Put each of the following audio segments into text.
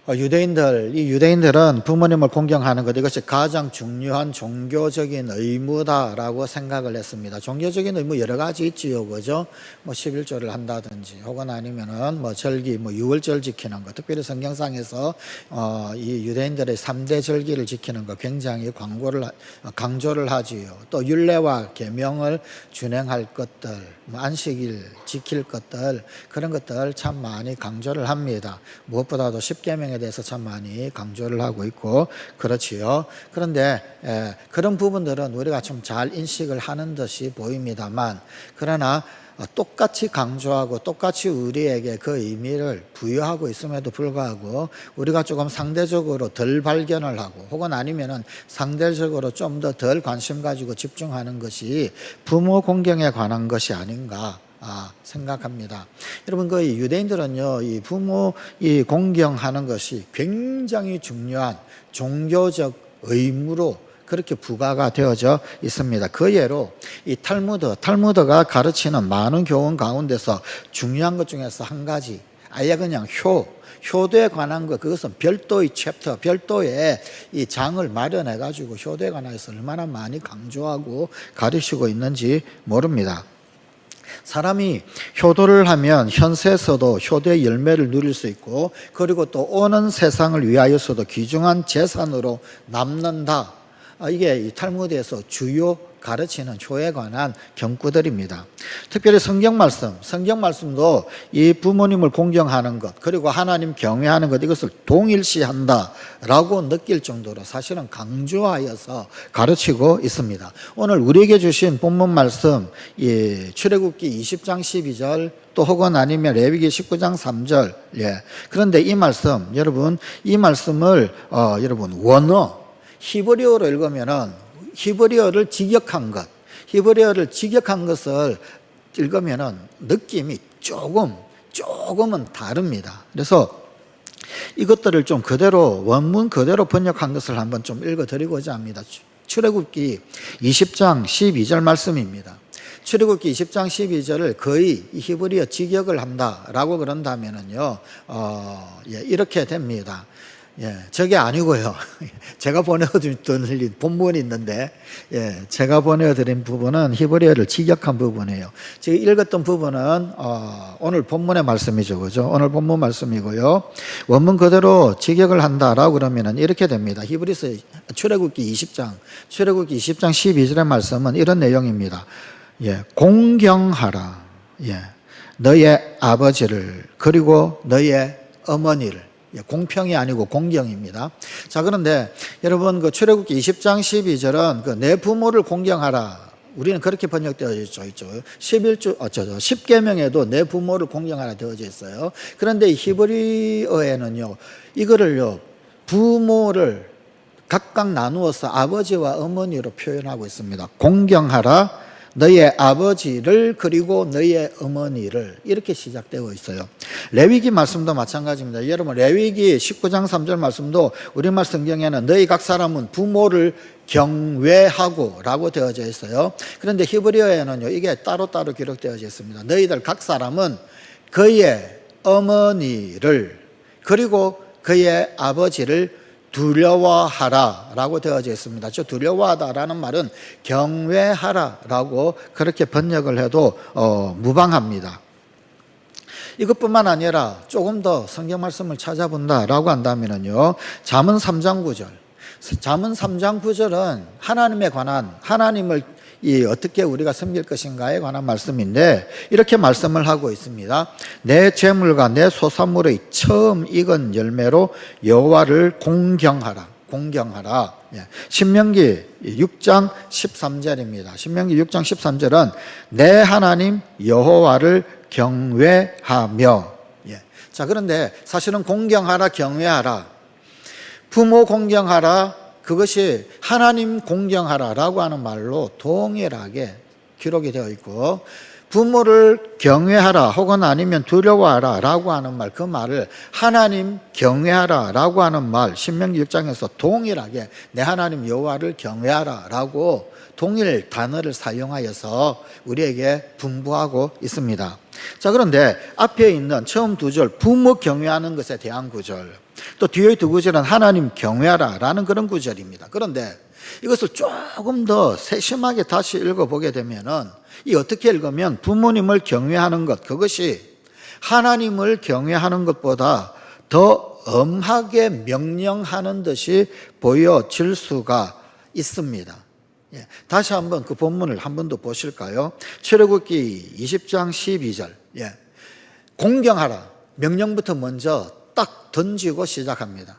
유대인들은 부모님을 공경하는 것, 이것이 가장 중요한 종교적인 의무다라고 생각을 했습니다. 종교적인 의무 여러 가지 있지요, 그죠? 11조를 한다든지, 혹은 아니면은 절기, 유월절 지키는 것, 특별히 성경상에서 이 유대인들의 3대 절기를 지키는 것 굉장히 강조를 하지요. 또 율례와 계명을 준행할 것들, 안식일 지킬 것들, 그런 것들 참 많이 강조를 합니다. 무엇보다도 10계명에 대해서 참 많이 강조를 하고 있고 그렇지요. 그런데 그런 부분들은 우리가 좀 잘 인식을 하는 듯이 보입니다만, 그러나 똑같이 강조하고 똑같이 우리에게 그 의미를 부여하고 있음에도 불구하고 우리가 조금 상대적으로 덜 발견을 하고, 혹은 아니면은 상대적으로 좀 더 덜 관심 가지고 집중하는 것이 부모 공경에 관한 것이 아닌가 생각합니다. 여러분, 그 유대인들은요, 이 부모 공경하는 것이 굉장히 중요한 종교적 의무로 그렇게 부과가 되어져 있습니다. 그 예로 이 탈무드가 가르치는 많은 교훈 가운데서 중요한 것 중에서 한 가지, 아예 그냥 효도에 관한 것, 그것은 별도의 챕터, 별도의 이 장을 마련해 가지고 효도에 관해서 얼마나 많이 강조하고 가르치고 있는지 모릅니다. 사람이 효도를 하면 현세에서도 효도의 열매를 누릴 수 있고, 그리고 또 오는 세상을 위하여서도 귀중한 재산으로 남는다. 이게 이 탈무드에서 주요 가르치는 효에 관한 경구들입니다. 특별히 성경 말씀도 이 부모님을 공경하는 것, 그리고 하나님 경외하는 것, 이것을 동일시한다라고 느낄 정도로 사실은 강조하여서 가르치고 있습니다. 오늘 우리에게 주신 본문 말씀, 출애굽기 20장 12절, 또 혹은 아니면 레위기 19장 3절. 그런데 이 말씀, 여러분, 이 말씀을 여러분 원어 히브리어로 읽으면은 히브리어를 직역한 것을 읽으면은 느낌이 조금은 다릅니다. 그래서 이것들을 좀 그대로, 원문 그대로 번역한 것을 한번 좀 읽어드리고자 합니다. 출애굽기 20장 12절 말씀입니다. 출애굽기 20장 12절을 거의 히브리어 직역을 한다라고 그런다면은요, 이렇게 됩니다. 저게 아니고요. 제가 보내드린 본문이 있는데, 제가 보내드린 부분은 히브리어를 직역한 부분이에요. 제가 읽었던 부분은 오늘 본문의 말씀이죠, 그죠? 오늘 본문 말씀이고요. 원문 그대로 직역을 한다라고 그러면은 이렇게 됩니다. 히브리서 출애굽기 20장 12절의 말씀은 이런 내용입니다. 공경하라. 너의 아버지를, 그리고 너의 어머니를. 공평이 아니고 공경입니다. 자, 그런데 여러분, 그 출애굽기 20장 12절은 내 부모를 공경하라. 우리는 그렇게 번역되어 있죠. 10계명에도 내 부모를 공경하라 되어져 있어요. 그런데 히브리어에는요, 이거를요, 부모를 각각 나누어서 아버지와 어머니로 표현하고 있습니다. 공경하라. 너의 아버지를, 그리고 너의 어머니를, 이렇게 시작되어 있어요. 레위기 말씀도 마찬가지입니다. 여러분, 레위기 19장 3절 말씀도 우리말 성경에는 너희 각 사람은 부모를 경외하고 라고 되어져 있어요. 그런데 히브리어에는요, 이게 따로따로 기록되어져 있습니다. 너희들 각 사람은 그의 어머니를, 그리고 그의 아버지를 두려워하라 라고 되어져 있습니다. 저 두려워하다라는 말은 경외하라 라고 그렇게 번역을 해도 무방합니다. 이것뿐만 아니라 조금 더 성경 말씀을 찾아본다라고 한다면요, 잠언 3장 9절은 하나님에 관한, 하나님을 어떻게 우리가 섬길 것인가에 관한 말씀인데, 이렇게 말씀을 하고 있습니다. 내 재물과 내 소산물의 처음 익은 열매로 여호와를 공경하라. 신명기 6장 13절입니다. 신명기 6장 13절은 내 하나님 여호와를 경외하며. 자, 그런데 사실은 공경하라, 경외하라, 부모 공경하라, 그것이 하나님 공경하라라고 하는 말로 동일하게 기록이 되어 있고, 부모를 경외하라 혹은 아니면 두려워하라라고 하는 말, 그 말을 하나님 경외하라라고 하는 말, 신명기 6장에서 동일하게 내 하나님 여호와를 경외하라라고 동일 단어를 사용하여서 우리에게 분부하고 있습니다. 자, 그런데 앞에 있는 처음 두 절, 부모 경외하는 것에 대한 구절, 또 뒤에 두 구절은 하나님 경외하라 라는 그런 구절입니다. 그런데 이것을 조금 더 세심하게 다시 읽어보게 되면은 이 어떻게 읽으면 부모님을 경외하는 것, 그것이 하나님을 경외하는 것보다 더 엄하게 명령하는 듯이 보여질 수가 있습니다. 다시 한번 그 본문을 한 번 더 보실까요? 출애굽기 20장 12절. 공경하라. 명령부터 먼저 딱 던지고 시작합니다.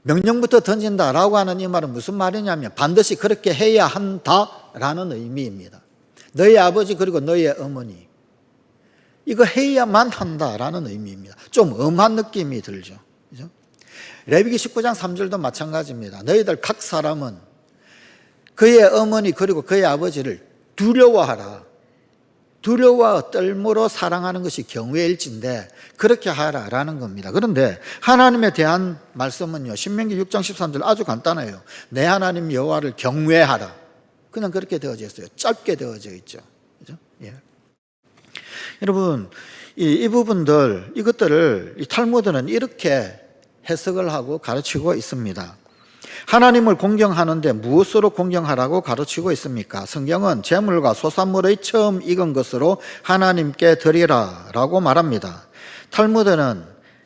명령부터 던진다라고 하는 이 말은 무슨 말이냐면 반드시 그렇게 해야 한다라는 의미입니다. 너희 아버지 그리고 너희 어머니 이거 해야만 한다라는 의미입니다. 좀 엄한 느낌이 들죠. 그죠? 레위기 19장 3절도 마찬가지입니다. 너희들 각 사람은 그의 어머니 그리고 그의 아버지를 두려워하라. 두려워와 떨므로 사랑하는 것이 경외일진데 그렇게 하라라는 겁니다. 그런데 하나님에 대한 말씀은요, 신명기 6장 13절 아주 간단해요. 내 하나님 여호와를 경외하라. 그냥 그렇게 되어져 있어요. 짧게 되어져 있죠. 그죠? 여러분, 이 부분들, 이것들을 이 탈무드는 이렇게 해석을 하고 가르치고 있습니다. 하나님을 공경하는데 무엇으로 공경하라고 가르치고 있습니까? 성경은 제물과 소산물의 처음 익은 것으로 하나님께 드리라 라고 말합니다. 탈무드는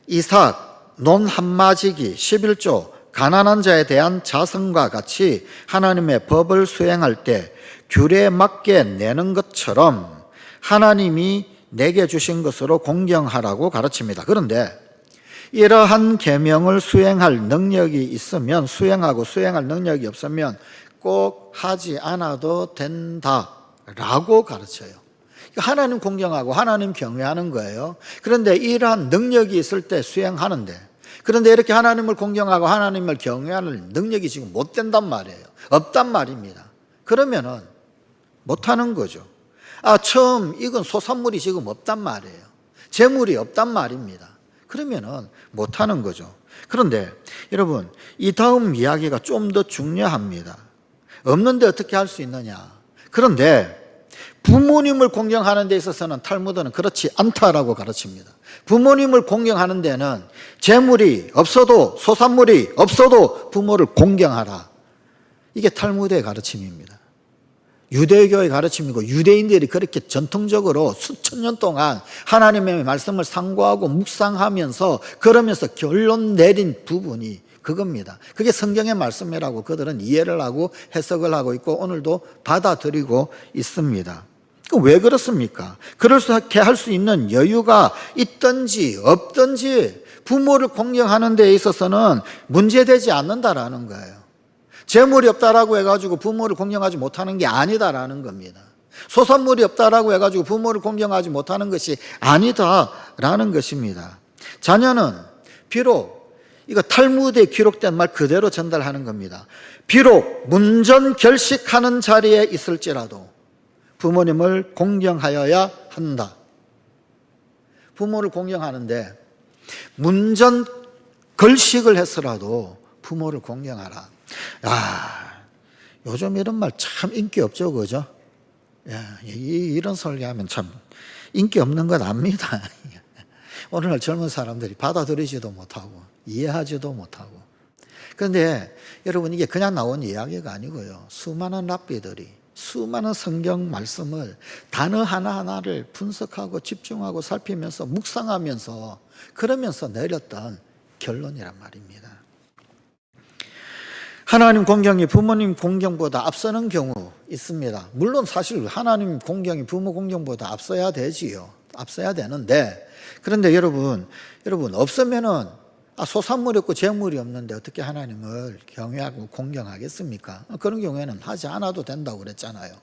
이삭, 논 한마지기, 11조, 가난한 자에 대한 자성과 같이 하나님의 법을 수행할 때 규례에 맞게 내는 것처럼 하나님이 내게 주신 것으로 공경하라고 가르칩니다. 그런데 이러한 계명을 수행할 능력이 있으면 수행하고 수행할 능력이 없으면 꼭 하지 않아도 된다라고 가르쳐요. 하나님 공경하고 하나님 경외하는 거예요. 그런데 이러한 능력이 있을 때 수행하는데, 그런데 이렇게 하나님을 공경하고 하나님을 경외하는 능력이 지금 못 된단 말이에요. 없단 말입니다. 그러면은 못하는 거죠. 처음 익은 소산물이 지금 없단 말이에요. 재물이 없단 말입니다. 그러면은 못하는 거죠. 그런데 여러분, 이 다음 이야기가 좀 더 중요합니다. 없는데 어떻게 할 수 있느냐. 그런데 부모님을 공경하는 데 있어서는 탈무드는 그렇지 않다라고 가르칩니다. 부모님을 공경하는 데는 재물이 없어도, 소산물이 없어도 부모를 공경하라. 이게 탈무드의 가르침입니다. 유대교의 가르침이고 유대인들이 그렇게 전통적으로 수천 년 동안 하나님의 말씀을 상고하고 묵상하면서 그러면서 결론 내린 부분이 그겁니다. 그게 성경의 말씀이라고 그들은 이해를 하고 해석을 하고 있고 오늘도 받아들이고 있습니다. 왜 그렇습니까? 그렇게 할 수 있는 여유가 있든지 없든지 부모를 공경하는 데 있어서는 문제되지 않는다라는 거예요. 재물이 없다라고 해가지고 부모를 공경하지 못하는 게 아니다라는 겁니다. 소산물이 없다라고 해가지고 부모를 공경하지 못하는 것이 아니다라는 것입니다. 자녀는 비록 이거 탈무드에 기록된 말 그대로 전달하는 겁니다. 비록 문전결식하는 자리에 있을지라도 부모님을 공경하여야 한다. 부모를 공경하는데 문전걸식을 해서라도 부모를 공경하라. 요즘 이런 말 참 인기 없죠, 그죠? 이런 설교하면 참 인기 없는 건 압니다. 오늘날 젊은 사람들이 받아들이지도 못하고 이해하지도 못하고. 그런데 여러분, 이게 그냥 나온 이야기가 아니고요. 수많은 랍비들이 수많은 성경 말씀을 단어 하나하나를 분석하고 집중하고 살피면서 묵상하면서 그러면서 내렸던 결론이란 말입니다. 하나님 공경이 부모님 공경보다 앞서는 경우 있습니다. 물론 사실 하나님 공경이 부모 공경보다 앞서야 되지요. 앞서야 되는데, 그런데 여러분 없으면은 소산물이 없고 재물이 없는데 어떻게 하나님을 경외하고 공경하겠습니까? 그런 경우에는 하지 않아도 된다고 그랬잖아요.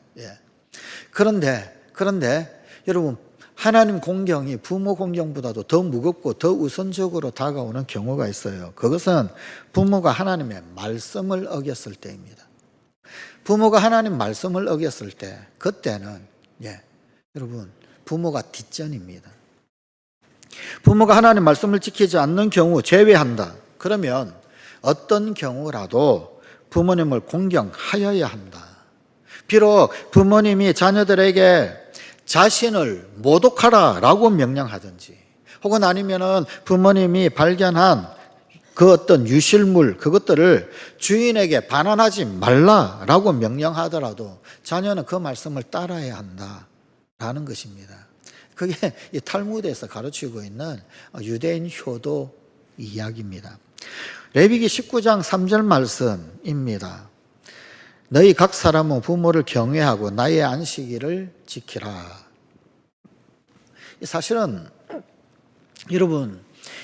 그런데 여러분, 하나님 공경이 부모 공경보다도 더 무겁고 더 우선적으로 다가오는 경우가 있어요. 그것은 부모가 하나님의 말씀을 어겼을 때입니다. 부모가 하나님 말씀을 어겼을 때, 그때는 여러분, 부모가 뒷전입니다. 부모가 하나님 말씀을 지키지 않는 경우 제외한다. 그러면 어떤 경우라도 부모님을 공경하여야 한다. 비록 부모님이 자녀들에게 자신을 모독하라 라고 명령하든지, 혹은 아니면은 부모님이 발견한 그 어떤 유실물 그것들을 주인에게 반환하지 말라라고 명령하더라도 자녀는 그 말씀을 따라야 한다라는 것입니다. 그게 이 탈무드에서 가르치고 있는 유대인 효도 이야기입니다. 레위기 19장 3절 말씀입니다. 너희 각 사람은 부모를 경외하고 나의 안식일을 지키라. 사실은 여러분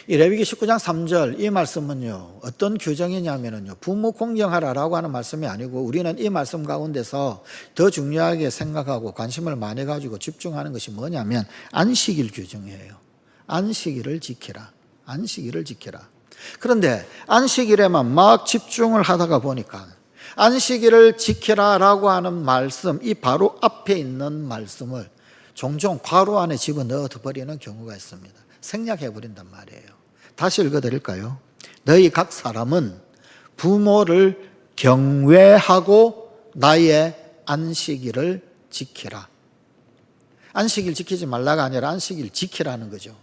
이 레위기 19장 3절 이 말씀은요 어떤 규정이냐면요 부모 공경하라라고 하는 말씀이 아니고 우리는 이 말씀 가운데서 더 중요하게 생각하고 관심을 많이 가지고 집중하는 것이 뭐냐면 안식일 규정이에요. 안식일을 지키라. 안식일을 지키라. 그런데 안식일에만 막 집중을 하다가 보니까 안식일을 지키라라고 하는 말씀 이 바로 앞에 있는 말씀을 종종 괄호 안에 집어넣어 버리는 경우가 있습니다. 생략해 버린단 말이에요. 다시 읽어드릴까요? 너희 각 사람은 부모를 경외하고 나의 안식일을 지키라. 안식일 지키지 말라가 아니라 안식일 지키라는 거죠.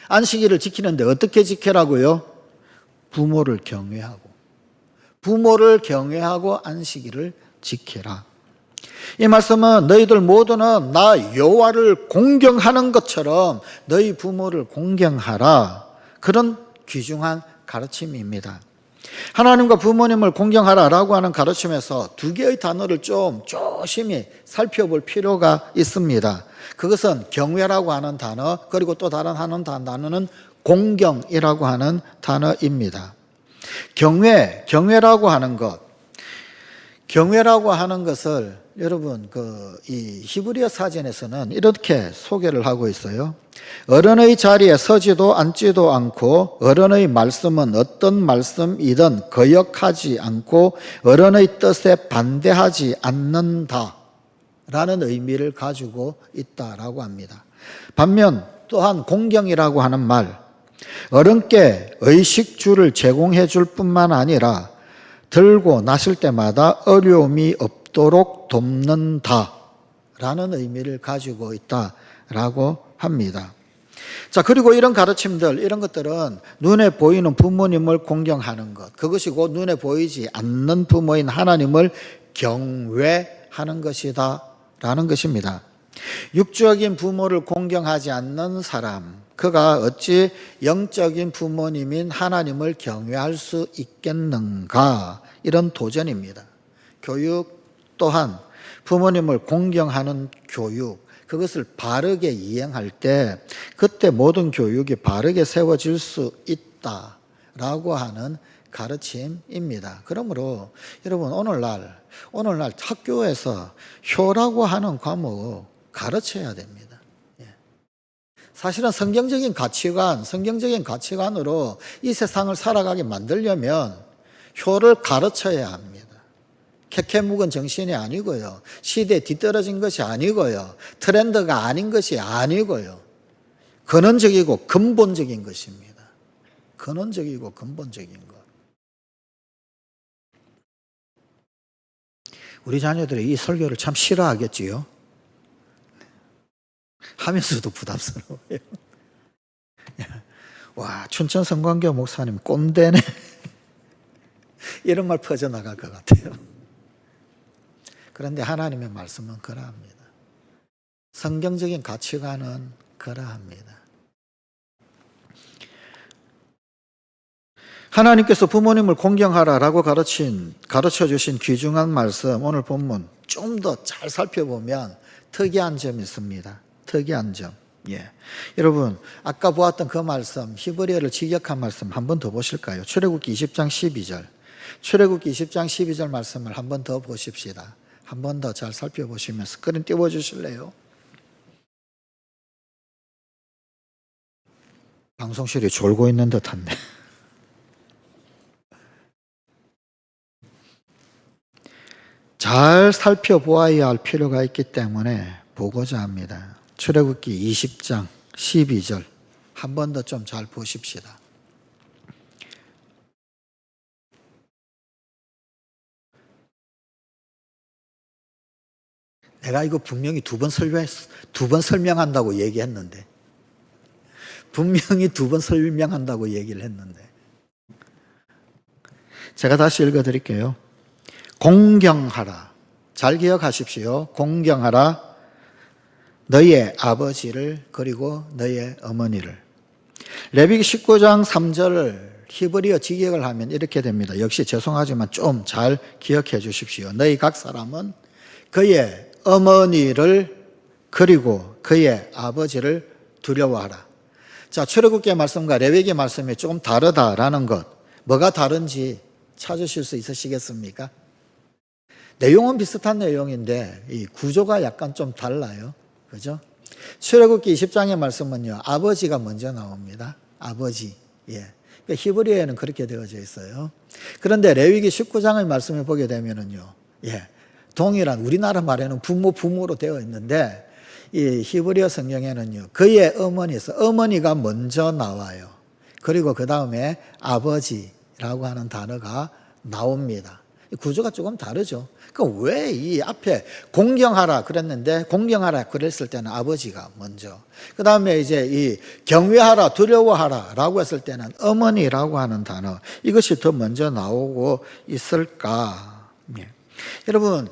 안식일을 지키는데 어떻게 지키라고요? 부모를 경외하고 안식일을 지키라. 이 말씀은 너희들 모두는 나 여호와를 공경하는 것처럼 너희 부모를 공경하라. 그런 귀중한 가르침입니다. 하나님과 부모님을 공경하라라고 하는 가르침에서 두 개의 단어를 좀 조심히 살펴볼 필요가 있습니다. 그것은 경외라고 하는 단어 그리고 또 다른 하는 단어는 공경이라고 하는 단어입니다. 경외라고 하는 것을 여러분 이 히브리어 사전에서는 이렇게 소개를 하고 있어요. 어른의 자리에 서지도 앉지도 않고 어른의 말씀은 어떤 말씀이든 거역하지 않고 어른의 뜻에 반대하지 않는다 라는 의미를 가지고 있다라고 합니다. 반면 또한 공경이라고 하는 말, 어른께 의식주를 제공해 줄 뿐만 아니라 들고 나실 때마다 어려움이 없도록 돕는다 라는 의미를 가지고 있다라고 합니다. 자, 그리고 이런 가르침들, 이런 것들은 눈에 보이는 부모님을 공경하는 것, 그것이 곧 눈에 보이지 않는 부모인 하나님을 경외하는 것이다 라는 것입니다. 육적인 부모를 공경하지 않는 사람, 그가 어찌 영적인 부모님인 하나님을 경외할 수 있겠는가? 이런 도전입니다. 교육 또한 부모님을 공경하는 교육, 그것을 바르게 이행할 때 그때 모든 교육이 바르게 세워질 수 있다라고 하는 가르침입니다. 그러므로 여러분 오늘날 학교에서 효라고 하는 과목을 가르쳐야 됩니다. 사실은 성경적인 가치관으로 이 세상을 살아가게 만들려면 효를 가르쳐야 합니다. 캐캐묵은 정신이 아니고요. 시대에 뒤떨어진 것이 아니고요. 트렌드가 아닌 것이 아니고요. 근원적이고 근본적인 것입니다. 근원적이고 근본적인 것. 우리 자녀들이 이 설교를 참 싫어하겠지요. 하면서도 부담스러워요. 와, 춘천 성광교 목사님 꼰대네. 이런 말 퍼져나갈 것 같아요. 그런데 하나님의 말씀은 그러합니다. 성경적인 가치관은 그러합니다. 하나님께서 부모님을 공경하라라고 가르쳐 주신 귀중한 말씀, 오늘 본문 좀 더 잘 살펴보면 특이한 점이 있습니다. 특이한 점. 여러분, 아까 보았던 그 말씀, 히브리어를 직역한 말씀 한 번 더 보실까요? 출애굽기 20장 12절. 출애굽기 20장 12절 말씀을 한 번 더 보십시다. 한 번 더 잘 살펴보시면 스크린 띄워주실래요? 방송실이 졸고 있는 듯한데. 잘 살펴보아야 할 필요가 있기 때문에 보고자 합니다. 출애굽기 20장 12절 한 번 더 좀 잘 보십시다. 내가 이거 분명히 두 번 설명한다고 얘기했는데 분명히 두 번 설명한다고 얘기를 했는데 제가 다시 읽어드릴게요. 공경하라. 잘 기억하십시오. 공경하라. 너희의 아버지를 그리고 너희의 어머니를. 레위기 19장 3절을 히브리어 직역을 하면 이렇게 됩니다. 역시 죄송하지만 좀 잘 기억해 주십시오. 너희 각 사람은 그의 어머니를 그리고 그의 아버지를 두려워하라. 자, 출애굽기의 말씀과 레위기의 말씀이 조금 다르다라는 것, 뭐가 다른지 찾으실 수 있으시겠습니까? 내용은 비슷한 내용인데 이 구조가 약간 좀 달라요. 그죠? 출애굽기 20장의 말씀은요, 아버지가 먼저 나옵니다. 아버지. 예. 그러니까 히브리어에는 그렇게 되어져 있어요. 그런데 레위기 19장의 말씀을 보게 되면은요, 예. 동일한 우리나라 말에는 부모로 되어 있는데 이 히브리어 성경에는요, 그의 어머니에서 어머니가 먼저 나와요. 그리고 그 다음에 아버지라고 하는 단어가 나옵니다. 구조가 조금 다르죠. 그럼 왜 이 앞에 공경하라 그랬는데 공경하라 그랬을 때는 아버지가 먼저, 그 다음에 이제 이 경외하라 두려워하라 라고 했을 때는 어머니라고 하는 단어, 이것이 더 먼저 나오고 있을까? 예. 여러분,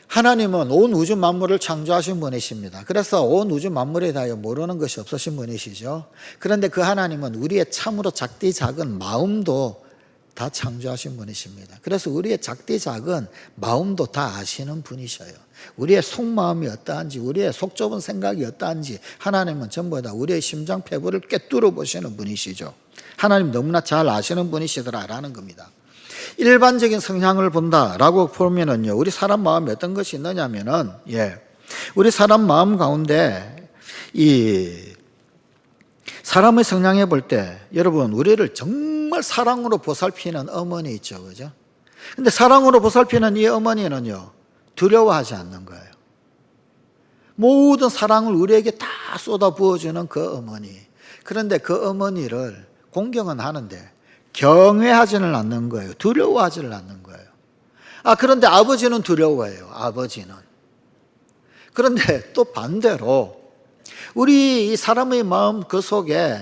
하나님은 온 우주 만물을 창조하신 분이십니다. 그래서 온 우주 만물에 대하여 모르는 것이 없으신 분이시죠. 그런데 그 하나님은 우리의 참으로 작디 작은 마음도 다 창조하신 분이십니다. 그래서 우리의 작디 작은 마음도 다 아시는 분이셔요. 우리의 속마음이 어떠한지, 우리의 속 좁은 생각이 어떠한지 하나님은 전부 다 우리의 심장 패부를 꿰뚫어 보시는 분이시죠. 하나님 너무나 잘 아시는 분이시더라라는 겁니다. 일반적인 성향을 본다라고 보면은요, 우리 사람 마음에 어떤 것이 있느냐면은, 우리 사람 마음 가운데 이 사람의 성향에 볼 때, 여러분, 우리를 정말 사랑으로 보살피는 어머니 있죠, 그죠? 근데 사랑으로 보살피는 이 어머니는요, 두려워하지 않는 거예요. 모든 사랑을 우리에게 다 쏟아 부어주는 그 어머니. 그런데 그 어머니를 공경은 하는데 경외하지는 않는 거예요. 두려워하지는 않는 거예요. 그런데 아버지는 두려워해요. 아버지는. 그런데 또 반대로 우리 이 사람의 마음 그 속에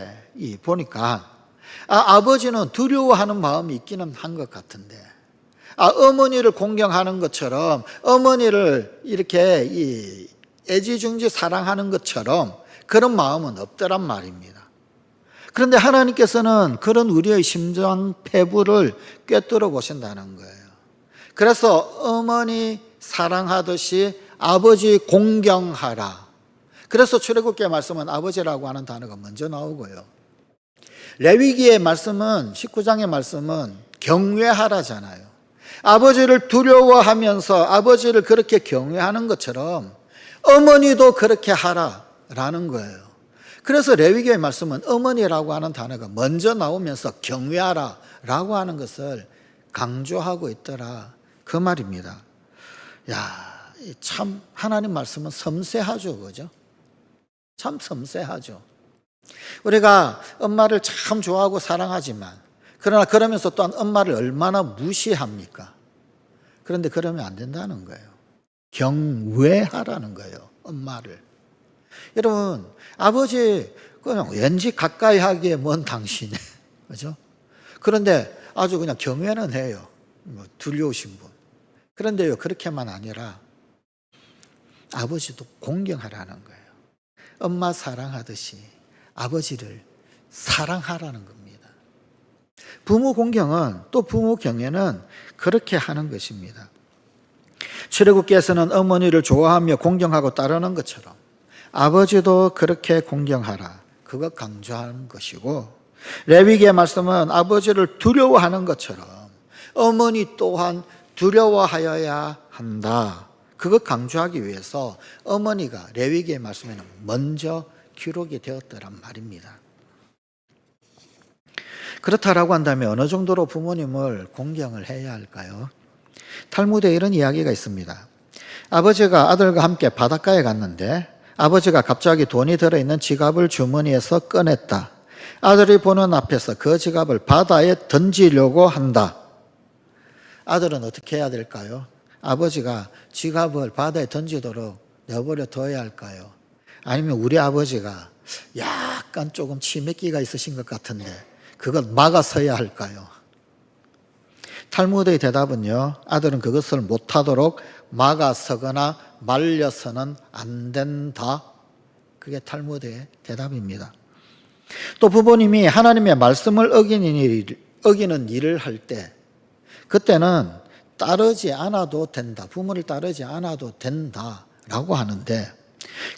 보니까 아버지는 두려워하는 마음이 있기는 한 것 같은데 어머니를 공경하는 것처럼 어머니를 이렇게 애지중지 사랑하는 것처럼 그런 마음은 없더란 말입니다. 그런데 하나님께서는 그런 우리의 심장 패부를 꿰뚫어 보신다는 거예요. 그래서 어머니 사랑하듯이 아버지 공경하라. 그래서 출애굽기의 말씀은 아버지라고 하는 단어가 먼저 나오고요. 레위기의 말씀은 19장의 말씀은 경외하라잖아요. 아버지를 두려워하면서 아버지를 그렇게 경외하는 것처럼 어머니도 그렇게 하라라는 거예요. 그래서 레위기의 말씀은 어머니라고 하는 단어가 먼저 나오면서 경외하라라고 하는 것을 강조하고 있더라, 그 말입니다. 참 하나님 말씀은 섬세하죠, 그죠? 참 섬세하죠. 우리가 엄마를 참 좋아하고 사랑하지만 그러나 그러면서 또한 엄마를 얼마나 무시합니까? 그런데 그러면 안 된다는 거예요. 경외하라는 거예요, 엄마를. 여러분, 아버지 그냥 왠지 가까이 하기에 먼 당신에, 그죠? 그런데 아주 그냥 경외는 해요. 두려우신 분. 그런데요, 그렇게만 아니라 아버지도 공경하라는 거예요. 엄마 사랑하듯이 아버지를 사랑하라는 겁니다. 부모 공경은, 또 부모 경외는 그렇게 하는 것입니다. 출애굽기에서는 어머니를 좋아하며 공경하고 따르는 것처럼 아버지도 그렇게 공경하라, 그거 강조하는 것이고, 레위기의 말씀은 아버지를 두려워하는 것처럼 어머니 또한 두려워하여야 한다, 그거 강조하기 위해서 어머니가 레위기의 말씀에는 먼저 기록이 되었더란 말입니다. 그렇다라고 한다면 어느 정도로 부모님을 공경을 해야 할까요? 탈무드에 이런 이야기가 있습니다. 아버지가 아들과 함께 바닷가에 갔는데 아버지가 갑자기 돈이 들어있는 지갑을 주머니에서 꺼냈다. 아들이 보는 앞에서 그 지갑을 바다에 던지려고 한다. 아들은 어떻게 해야 될까요? 아버지가 지갑을 바다에 던지도록 내버려 둬야 할까요? 아니면 우리 아버지가 약간 조금 치맥기가 있으신 것 같은데 그걸 막아서야 할까요? 탈무드의 대답은요, 아들은 그것을 못하도록 막아서거나 말려서는 안 된다. 그게 탈무드의 대답입니다. 또 부모님이 하나님의 말씀을 어기는 일을 할 때, 그때는 따르지 않아도 된다. 부모를 따르지 않아도 된다라고 하는데,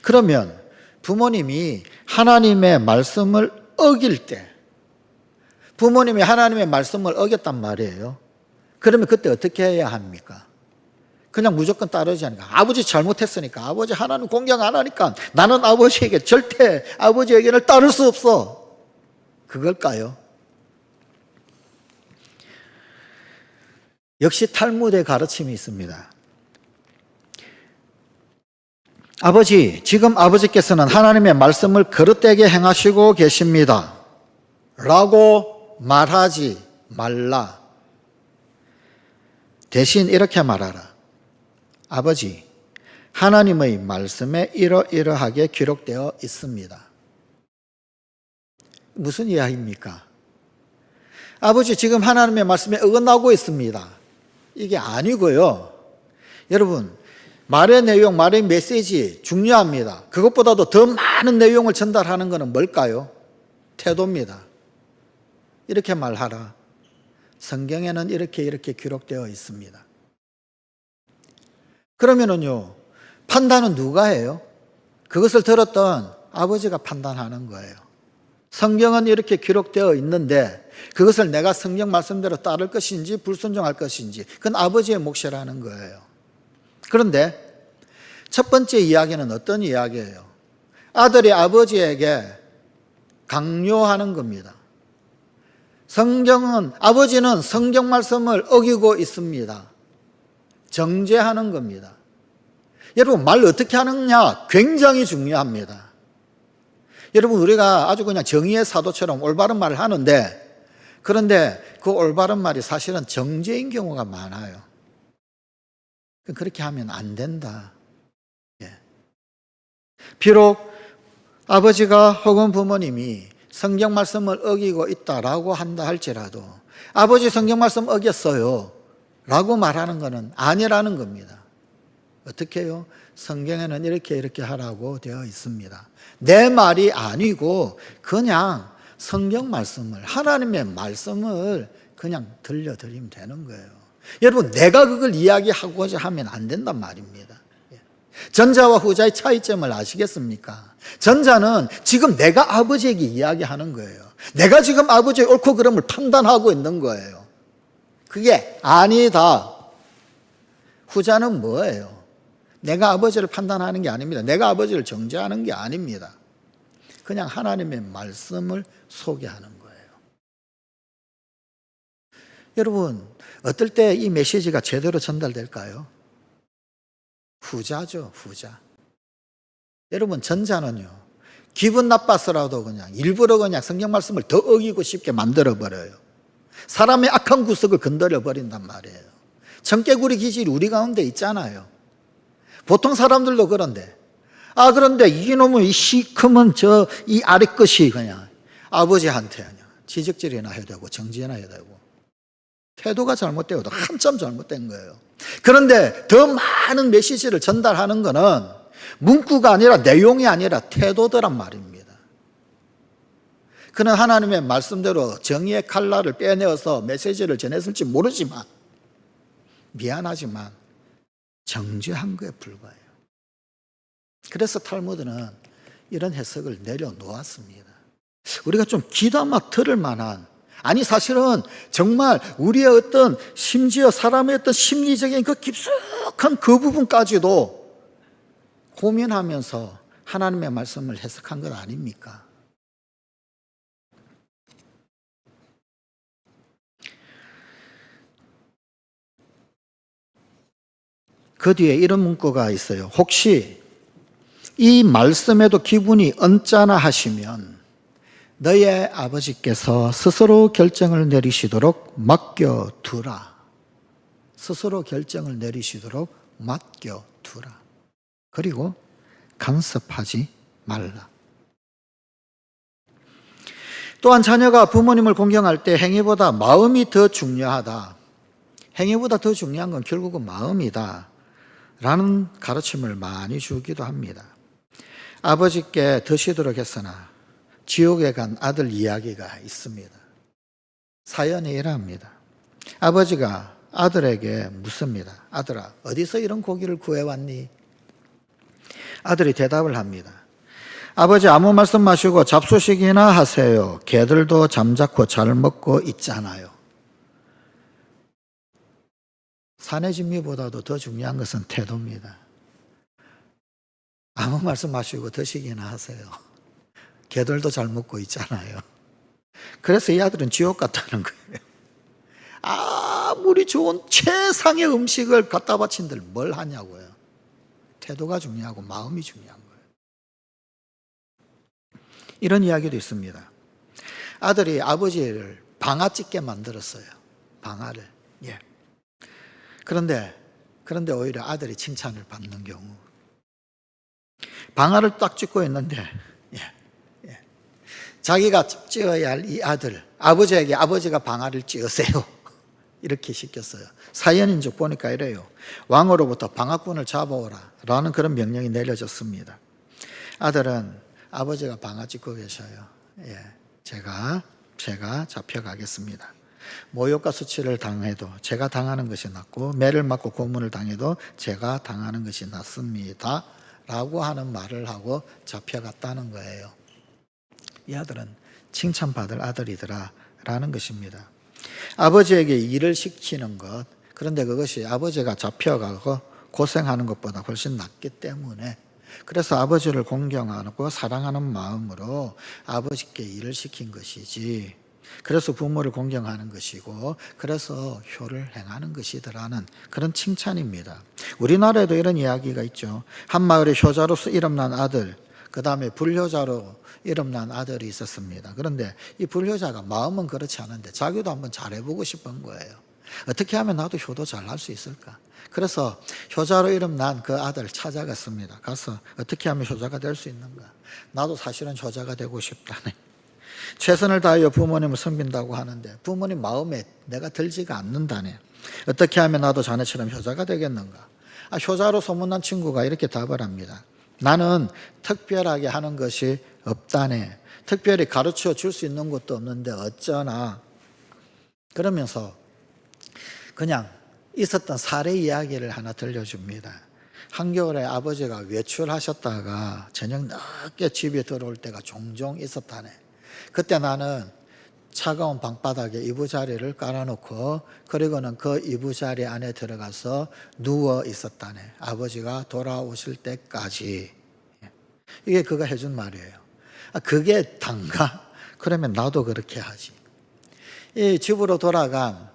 그러면 부모님이 하나님의 말씀을 어길 때, 부모님이 하나님의 말씀을 어겼단 말이에요. 그러면 그때 어떻게 해야 합니까? 그냥 무조건 따르지 않으니까. 아버지 잘못했으니까, 아버지 하나님 공경 안 하니까 나는 아버지에게 절대 아버지 의견을 따를 수 없어. 그걸까요? 역시 탈무드의 가르침이 있습니다. 아버지, 지금 아버지께서는 하나님의 말씀을 거릇되게 행하시고 계십니다. 라고 말하지 말라. 대신 이렇게 말하라. 아버지, 하나님의 말씀에 이러이러하게 기록되어 있습니다. 무슨 이야기입니까? 아버지, 지금 하나님의 말씀에 어긋나고 있습니다. 이게 아니고요. 여러분, 말의 내용, 말의 메시지 중요합니다. 그것보다도 더 많은 내용을 전달하는 것은 뭘까요? 태도입니다. 이렇게 말하라. 성경에는 이렇게 기록되어 있습니다. 그러면은요, 판단은 누가 해요? 그것을 들었던 아버지가 판단하는 거예요. 성경은 이렇게 기록되어 있는데 그것을 내가 성경 말씀대로 따를 것인지 불순종할 것인지 그건 아버지의 몫이라는 거예요. 그런데 첫 번째 이야기는 어떤 이야기예요? 아들이 아버지에게 강요하는 겁니다. 아버지는 성경 말씀을 어기고 있습니다. 정죄하는 겁니다. 여러분, 말 어떻게 하느냐 굉장히 중요합니다. 여러분, 우리가 아주 그냥 정의의 사도처럼 올바른 말을 하는데, 그런데 그 올바른 말이 사실은 정죄인 경우가 많아요. 그렇게 하면 안 된다. 비록 아버지가 혹은 부모님이 성경 말씀을 어기고 있다라고 한다 할지라도 아버지 성경 말씀 어겼어요 라고 말하는 것은 아니라는 겁니다. 어떻게 해요? 성경에는 이렇게 하라고 되어 있습니다. 내 말이 아니고 그냥 성경 말씀을, 하나님의 말씀을 그냥 들려드리면 되는 거예요. 여러분, 내가 그걸 이야기하고자 하면 안 된단 말입니다. 전자와 후자의 차이점을 아시겠습니까? 전자는 지금 내가 아버지에게 이야기하는 거예요. 내가 지금 아버지의 옳고 그름을 판단하고 있는 거예요. 그게 아니다. 후자는 뭐예요? 내가 아버지를 판단하는 게 아닙니다. 내가 아버지를 정죄하는 게 아닙니다. 그냥 하나님의 말씀을 소개하는 거예요. 여러분, 어떨 때 이 메시지가 제대로 전달될까요? 후자죠, 후자. 여러분, 전자는요, 기분 나빠서라도 그냥 일부러 그냥 성경 말씀을 더 어기고 싶게 만들어버려요. 사람의 악한 구석을 건드려버린단 말이에요. 청개구리 기질이 우리 가운데 있잖아요. 보통 사람들도 그런데, 그런데 이놈의 이 시커먼 이 아래 것이 그냥 아버지한테 그냥 지적질이나 해야 되고 정지나 해야 되고 태도가 잘못되어도 한참 잘못된 거예요. 그런데 더 많은 메시지를 전달하는 거는 문구가 아니라 내용이 아니라 태도더란 말입니다. 그는 하나님의 말씀대로 정의의 칼날을 빼내어서 메시지를 전했을지 모르지만 미안하지만 정죄한 거에 불과해요. 그래서 탈무드는 이런 해석을 내려놓았습니다. 우리가 좀 귀담아 들을 만한, 아니 사실은 정말 우리의 어떤 심지어 사람의 어떤 심리적인 그 깊숙한 그 부분까지도 고민하면서 하나님의 말씀을 해석한 것 아닙니까? 그 뒤에 이런 문구가 있어요. 혹시 이 말씀에도 기분이 언짢아 하시면 너의 아버지께서 스스로 결정을 내리시도록 맡겨두라. 스스로 결정을 내리시도록 맡겨두라. 그리고 간섭하지 말라. 또한 자녀가 부모님을 공경할 때 행위보다 마음이 더 중요하다. 행위보다 더 중요한 건 결국은 마음이다 라는 가르침을 많이 주기도 합니다. 아버지께 드시도록 했으나 지옥에 간 아들 이야기가 있습니다. 사연이 이러합니다. 아버지가 아들에게 묻습니다. 아들아, 어디서 이런 고기를 구해왔니? 아들이 대답을 합니다. 아버지, 아무 말씀 마시고 잡수시기나 하세요. 개들도 잠자코 잘 먹고 있잖아요. 사내 진미보다도 더 중요한 것은 태도입니다. 아무 말씀 마시고 드시기나 하세요. 개들도 잘 먹고 있잖아요. 그래서 이 아들은 지옥 같다는 거예요. 아무리 좋은 최상의 음식을 갖다 바친들 뭘 하냐고요. 태도가 중요하고 마음이 중요한 거예요. 이런 이야기도 있습니다. 아들이 아버지를 방아 찢게 만들었어요. 방아를. 예. 그런데 오히려 아들이 칭찬을 받는 경우. 방아를 딱 찢고 있는데, 자기가 찌어야 할 이 아들, 아버지에게 아버지가 방아를 찌으세요. 이렇게 시켰어요. 사연인즉 보니까 이래요. 왕으로부터 방아꾼을 잡아오라 라는 그런 명령이 내려졌습니다. 아들은 아버지가 방아 찢고 계셔요. 제가 잡혀가겠습니다. 모욕과 수치를 당해도 제가 당하는 것이 낫고 매를 맞고 고문을 당해도 제가 당하는 것이 낫습니다 라고 하는 말을 하고 잡혀갔다는 거예요. 이 아들은 칭찬받을 아들이더라 라는 것입니다. 아버지에게 일을 시키는 것, 그런데 그것이 아버지가 잡혀가고 고생하는 것보다 훨씬 낫기 때문에, 그래서 아버지를 공경하고 사랑하는 마음으로 아버지께 일을 시킨 것이지, 그래서 부모를 공경하는 것이고 그래서 효를 행하는 것이더라는 그런 칭찬입니다. 우리나라에도 이런 이야기가 있죠. 한 마을에 효자로서 이름난 아들, 그 다음에 불효자로 이름난 아들이 있었습니다. 그런데 이 불효자가 마음은 그렇지 않은데 자기도 한번 잘해보고 싶은 거예요. 어떻게 하면 나도 효도 잘할 수 있을까? 그래서 효자로 이름난 그 아들을 찾아갔습니다. 가서 어떻게 하면 효자가 될 수 있는가? 나도 사실은 효자가 되고 싶다네. 최선을 다하여 부모님을 섬긴다고 하는데 부모님 마음에 내가 들지가 않는다네. 어떻게 하면 나도 자네처럼 효자가 되겠는가? 효자로 소문난 친구가 이렇게 답을 합니다. 나는 특별하게 하는 것이 없다네. 특별히 가르쳐 줄 수 있는 것도 없는데 어쩌나. 그러면서 그냥 있었던 사례 이야기를 하나 들려줍니다. 한겨울에 아버지가 외출하셨다가 저녁 늦게 집에 들어올 때가 종종 있었다네. 그때 나는 차가운 방바닥에 이부자리를 깔아놓고 그리고는 그 이부자리 안에 들어가서 누워 있었다네. 아버지가 돌아오실 때까지. 이게 그가 해준 말이에요. 그게 단가? 그러면 나도 그렇게 하지. 이 집으로 돌아간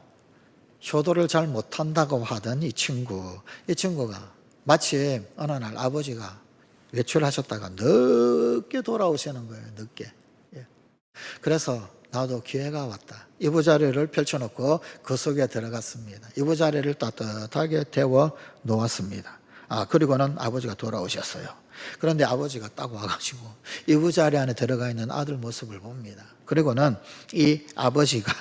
효도를 잘 못한다고 하던 이 친구가 마침 어느 날 아버지가 외출하셨다가 늦게 돌아오시는 거예요. 늦게. 그래서 나도 기회가 왔다. 이부자리를 펼쳐놓고 그 속에 들어갔습니다. 이부자리를 따뜻하게 데워 놓았습니다. 그리고는 아버지가 돌아오셨어요. 그런데 아버지가 딱 와가지고 이부자리 안에 들어가 있는 아들 모습을 봅니다. 그리고는 이 아버지가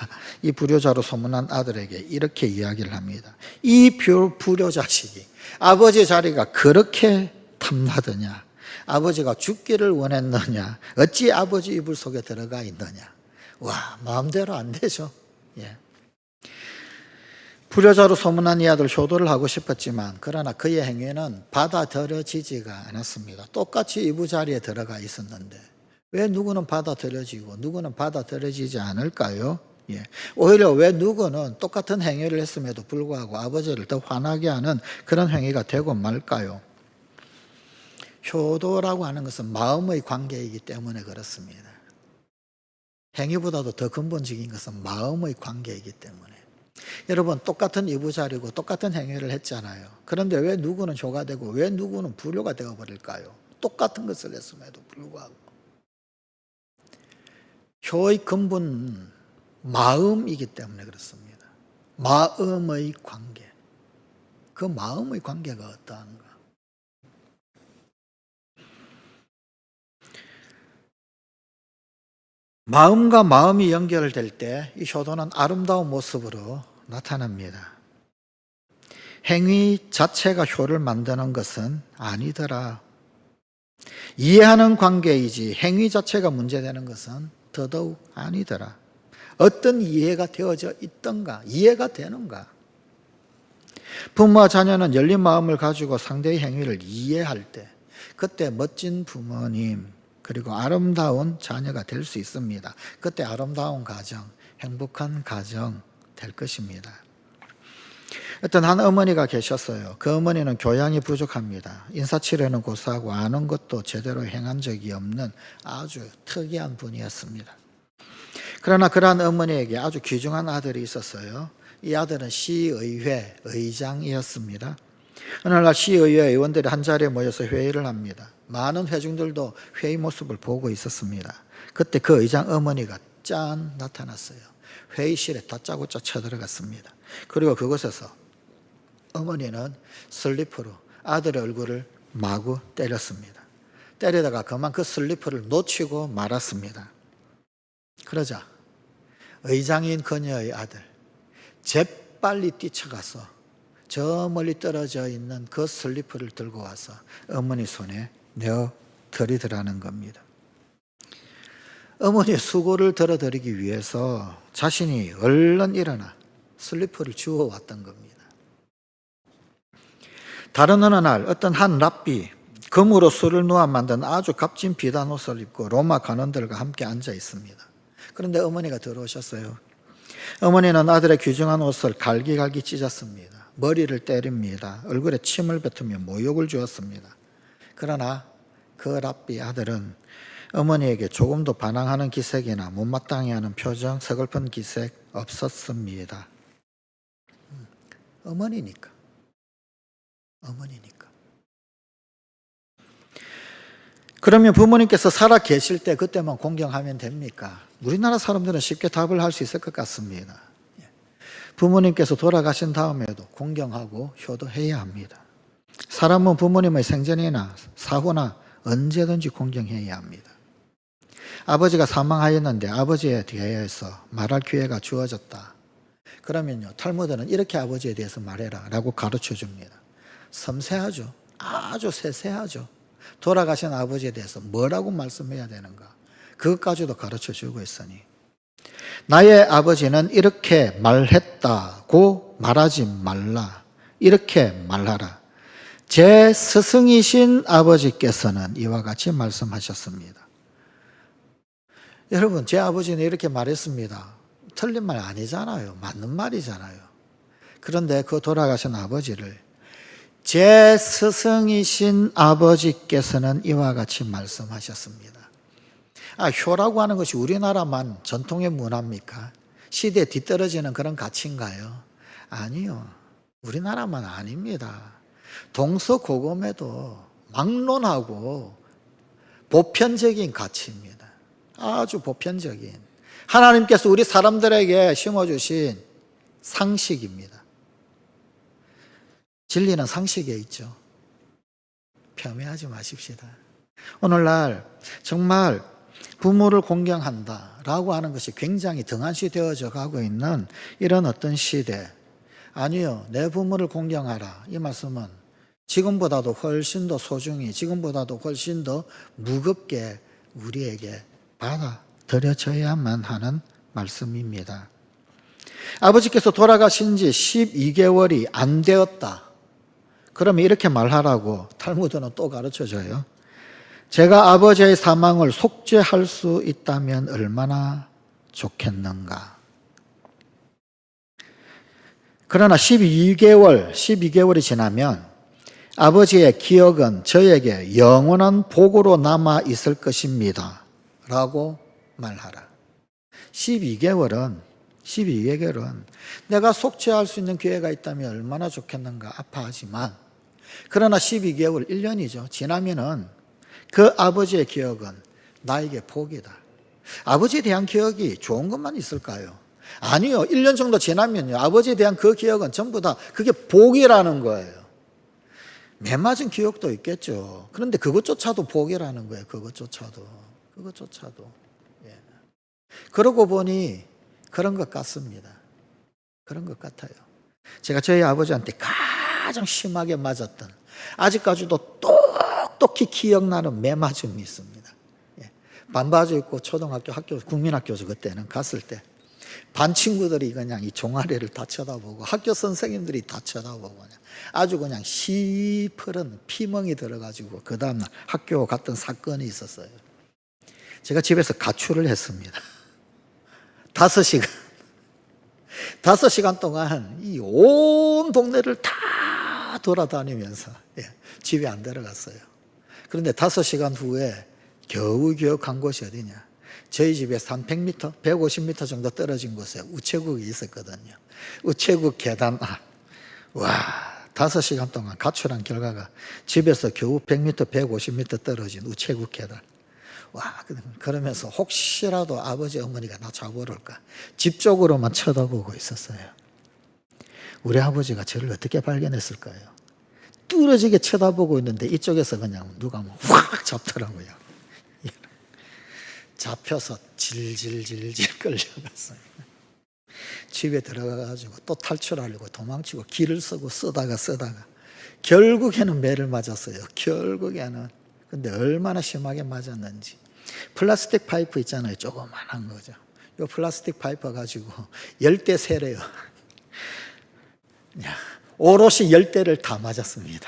이 불효자로 소문난 아들에게 이렇게 이야기를 합니다. 이 불효자식이 아버지 자리가 그렇게 탐나더냐? 아버지가 죽기를 원했느냐? 어찌 아버지 이불 속에 들어가 있느냐? 와, 마음대로 안 되죠. 불효자로 소문난 이 아들 효도를 하고 싶었지만 그러나 그의 행위는 받아들여지지가 않았습니다. 똑같이 이부자리에 들어가 있었는데 왜 누구는 받아들여지고 누구는 받아들여지지 않을까요? 오히려 왜 누구는 똑같은 행위를 했음에도 불구하고 아버지를 더 화나게 하는 그런 행위가 되고 말까요? 효도라고 하는 것은 마음의 관계이기 때문에 그렇습니다. 행위보다도 더 근본적인 것은 마음의 관계이기 때문에. 여러분, 똑같은 이부자리고 똑같은 행위를 했잖아요. 그런데 왜 누구는 효가 되고 왜 누구는 불효가 되어버릴까요? 똑같은 것을 했음에도 불구하고. 효의 근본은 마음이기 때문에 그렇습니다. 마음의 관계. 그 마음의 관계가 어떠한가? 마음과 마음이 연결될 때 이 효도는 아름다운 모습으로 나타납니다. 행위 자체가 효를 만드는 것은 아니더라. 이해하는 관계이지 행위 자체가 문제되는 것은 더더욱 아니더라. 어떤 이해가 되어져 있던가, 이해가 되는가. 부모와 자녀는 열린 마음을 가지고 상대의 행위를 이해할 때 그때 멋진 부모님 그리고 아름다운 자녀가 될 수 있습니다. 그때 아름다운 가정, 행복한 가정 될 것입니다. 어떤 한 어머니가 계셨어요. 그 어머니는 교양이 부족합니다. 인사치레는 고사하고 아는 것도 제대로 행한 적이 없는 아주 특이한 분이었습니다. 그러나 그러한 어머니에게 아주 귀중한 아들이 있었어요. 이 아들은 시의회 의장이었습니다. 어느 날 시의회 의원들이 한자리에 모여서 회의를 합니다. 많은 회중들도 회의 모습을 보고 있었습니다. 그때 그 의장 어머니가 짠 나타났어요. 회의실에 다짜고짜 쳐들어갔습니다. 그리고 그곳에서 어머니는 슬리퍼로 아들의 얼굴을 마구 때렸습니다. 때리다가 그만 그 슬리퍼를 놓치고 말았습니다. 그러자 의장인 그녀의 아들 재빨리 뛰쳐가서 저 멀리 떨어져 있는 그 슬리퍼를 들고 와서 어머니 손에 내어 드리더라는 겁니다. 어머니의 수고를 덜어드리기 위해서 자신이 얼른 일어나 슬리퍼를 주워왔던 겁니다. 다른 어느 날 어떤 한 랍비 금으로 술을 놓아 만든 아주 값진 비단 옷을 입고 로마 관원들과 함께 앉아 있습니다. 그런데 어머니가 들어오셨어요. 어머니는 아들의 귀중한 옷을 갈기갈기 찢었습니다. 머리를 때립니다. 얼굴에 침을 뱉으며 모욕을 주었습니다. 그러나 그 랍비 아들은 어머니에게 조금도 반항하는 기색이나 못마땅해하는 표정, 서글픈 기색 없었습니다. 어머니니까. 그러면 부모님께서 살아 계실 때 그때만 공경하면 됩니까? 우리나라 사람들은 쉽게 답을 할 수 있을 것 같습니다. 부모님께서 돌아가신 다음에도 공경하고 효도해야 합니다. 사람은 부모님의 생전이나 사후나 언제든지 공경해야 합니다. 아버지가 사망하였는데 아버지에 대해서 말할 기회가 주어졌다. 그러면요, 탈무드는 이렇게 아버지에 대해서 말해라 라고 가르쳐 줍니다. 섬세하죠. 아주 세세하죠. 돌아가신 아버지에 대해서 뭐라고 말씀해야 되는가. 그것까지도 가르쳐 주고 있으니 나의 아버지는 이렇게 말했다고 말하지 말라. 이렇게 말하라. 제 스승이신 아버지께서는 이와 같이 말씀하셨습니다. 여러분, 제 아버지는 이렇게 말했습니다. 틀린 말 아니잖아요. 맞는 말이잖아요. 그런데 그 돌아가신 아버지를 제 스승이신 아버지께서는 이와 같이 말씀하셨습니다. 효라고 하는 것이 우리나라만 전통의 문화입니까? 시대에 뒤떨어지는 그런 가치인가요? 아니요. 우리나라만 아닙니다. 동서고금에도 막론하고 보편적인 가치입니다. 아주 보편적인. 하나님께서 우리 사람들에게 심어주신 상식입니다. 진리는 상식에 있죠. 폄훼하지 마십시다. 오늘날 정말 부모를 공경한다라고 하는 것이 굉장히 등한시 되어져 가고 있는 이런 어떤 시대. 아니요, 내 부모를 공경하라. 이 말씀은 지금보다도 훨씬 더 소중히, 지금보다도 훨씬 더 무겁게 우리에게 받아들여져야만 하는 말씀입니다. 아버지께서 돌아가신 지 12개월이 안 되었다. 그러면 이렇게 말하라고 탈무드는 또 가르쳐줘요. 제가 아버지의 사망을 속죄할 수 있다면 얼마나 좋겠는가. 그러나 12개월이 지나면 아버지의 기억은 저에게 영원한 복으로 남아 있을 것입니다. 라고 말하라. 12개월은 내가 속죄할 수 있는 기회가 있다면 얼마나 좋겠는가. 아파하지만 그러나 12개월, 1년이죠. 지나면은 그 아버지의 기억은 나에게 복이다. 아버지에 대한 기억이 좋은 것만 있을까요? 아니요. 1년 정도 지나면요, 아버지에 대한 그 기억은 전부 다 그게 복이라는 거예요. 매맞은 기억도 있겠죠. 그런데 그것조차도 복이라는 거예요. 그것조차도. 예. 그러고 보니 그런 것 같습니다. 그런 것 같아요. 제가 저희 아버지한테 가장 심하게 맞았던, 아직까지도 똑똑히 기억나는 매맞음이 있습니다. 예. 반바지 입고 초등학교 국민학교에서 그때는 갔을 때 반 친구들이 그냥 이 종아리를 다 쳐다보고 학교 선생님들이 다 쳐다보고 그냥 아주 그냥 시퍼런 피멍이 들어가지고 그 다음날 학교 갔던 사건이 있었어요. 제가 집에서 가출을 했습니다. 5시간. 5시간 동안 이 온 동네를 다 돌아다니면서 집에 안 들어갔어요. 그런데 5시간 후에 겨우 간 곳이 어디냐. 저희 집에서 한 100m, 150m 정도 떨어진 곳에 우체국이 있었거든요. 우체국 계단 앞. 와, 5시간 동안 가출한 결과가 집에서 겨우 100m, 150m 떨어진 우체국 계단. 와, 그러면서 혹시라도 아버지, 어머니가 나 잡아올까 집 쪽으로만 쳐다보고 있었어요. 우리 아버지가 저를 어떻게 발견했을까요? 뚫어지게 쳐다보고 있는데 이쪽에서 그냥 누가 확 잡더라고요. 잡혀서 질질질질 끌려갔어요. 집에 들어가가지고 또 탈출하려고 도망치고 길을 쓰다가 결국에는 매를 맞았어요. 결국에는. 근데 얼마나 심하게 맞았는지. 플라스틱 파이프 있잖아요. 조그만한 거죠. 이 플라스틱 파이프 가지고 10대 세래요. 오롯이 10대를 다 맞았습니다.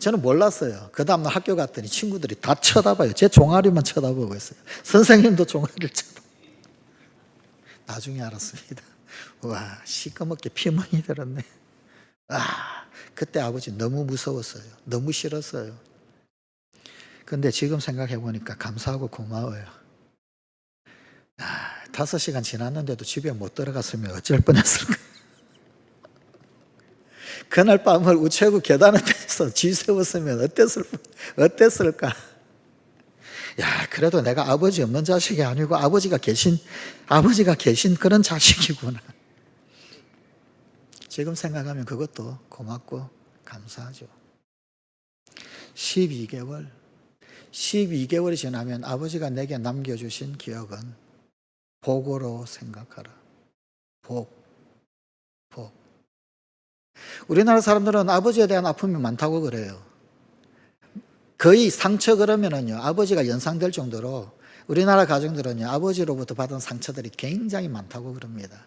저는 몰랐어요. 그 다음날 학교 갔더니 친구들이 다 쳐다봐요. 제 종아리만 쳐다보고 있어요. 선생님도 종아리를 쳐다봐요. 나중에 알았습니다. 와, 시꺼멓게 피멍이 들었네. 그때 아버지 너무 무서웠어요. 너무 싫었어요. 근데 지금 생각해 보니까 감사하고 고마워요. 5시간 지났는데도 집에 못 들어갔으면 어쩔 뻔했을까. 그날 밤을 우체국 계단에서 지새웠으면 어땠을까. 야, 그래도 내가 아버지 없는 자식이 아니고 아버지가 계신 그런 자식이구나. 지금 생각하면 그것도 고맙고 감사하죠. 12개월이 지나면 아버지가 내게 남겨주신 기억은 복으로 생각하라. 복. 우리나라 사람들은 아버지에 대한 아픔이 많다고 그래요. 거의 상처 그러면은요, 아버지가 연상될 정도로 우리나라 가정들은요, 아버지로부터 받은 상처들이 굉장히 많다고 그럽니다.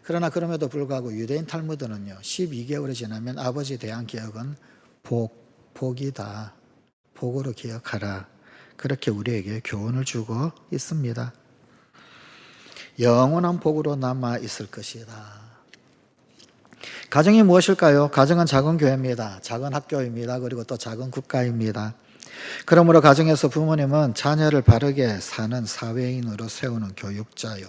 그러나 그럼에도 불구하고 유대인 탈무드는요, 12개월이 지나면 아버지에 대한 기억은 복이다. 복으로 기억하라. 그렇게 우리에게 교훈을 주고 있습니다. 영원한 복으로 남아 있을 것이다. 가정이 무엇일까요? 가정은 작은 교회입니다. 작은 학교입니다. 그리고 또 작은 국가입니다. 그러므로 가정에서 부모님은 자녀를 바르게 사는 사회인으로 세우는 교육자요,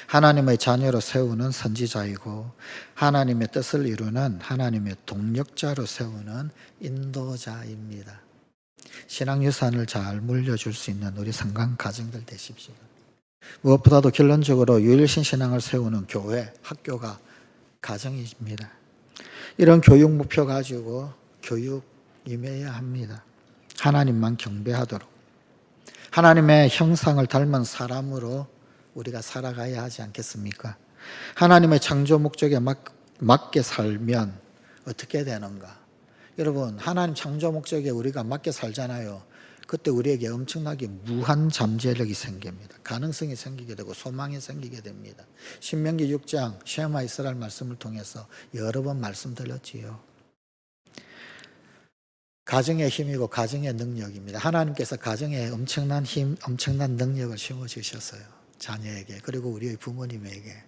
하나님의 자녀로 세우는 선지자이고, 하나님의 뜻을 이루는 하나님의 동력자로 세우는 인도자입니다. 신앙유산을 잘 물려줄 수 있는 우리 성강 가정들 되십시오. 무엇보다도 결론적으로 유일신 신앙을 세우는 교회, 학교가 가정입니다. 이런 교육 목표 가지고 교육 임해야 합니다. 하나님만 경배하도록 하나님의 형상을 닮은 사람으로 우리가 살아가야 하지 않겠습니까? 하나님의 창조 목적에 맞게 살면 어떻게 되는가? 여러분, 하나님 창조 목적에 우리가 맞게 살잖아요. 그때 우리에게 엄청나게 무한 잠재력이 생깁니다. 가능성이 생기게 되고 소망이 생기게 됩니다. 신명기 6장 쉐마 이스라엘 말씀을 통해서 여러 번 말씀드렸지요. 가정의 힘이고 가정의 능력입니다. 하나님께서 가정에 엄청난 힘, 엄청난 능력을 심어주셨어요. 자녀에게, 그리고 우리의 부모님에게.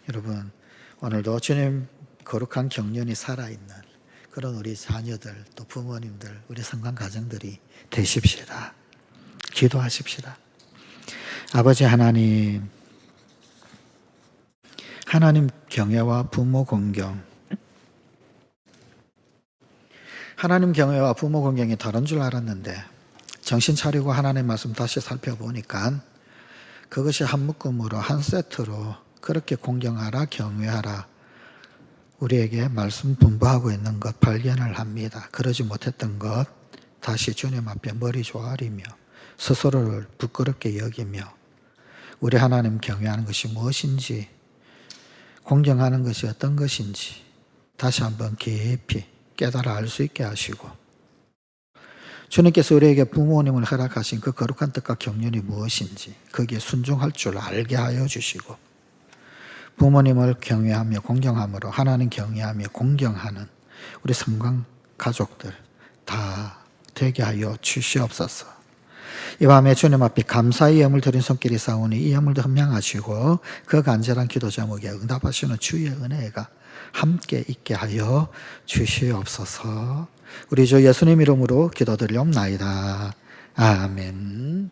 여러분, 오늘도 주님 거룩한 경륜이 살아있는 그런 우리 자녀들, 또 부모님들, 우리 성관 가정들이 되십시다. 기도하십시다. 아버지 하나님, 하나님 경외와 부모 공경, 하나님 경외와 부모 공경이 다른 줄 알았는데 정신 차리고 하나님의 말씀 다시 살펴보니까 그것이 한 묶음으로, 한 세트로 그렇게 공경하라, 경외하라, 우리에게 말씀 분부하고 있는 것 발견을 합니다. 그러지 못했던 것 다시 주님 앞에 머리 조아리며 스스로를 부끄럽게 여기며 우리 하나님 경외하는 것이 무엇인지, 공경하는 것이 어떤 것인지, 다시 한번 깊이 깨달아 알 수 있게 하시고, 주님께서 우리에게 부모님을 허락하신 그 거룩한 뜻과 경륜이 무엇인지 거기에 순종할 줄 알게 하여 주시고, 부모님을 경외하며 공경함으로 하나님 경외하며 공경하는 우리 성광 가족들 다 되게 하여 주시옵소서. 이 밤에 주님 앞에 감사의 예물 드린 손길이 싸우니 이 예물도 흠양하시고 그 간절한 기도 제목에 응답하시는 주의 은혜가 함께 있게 하여 주시옵소서. 우리 주 예수님 이름으로 기도드리옵나이다. 아멘.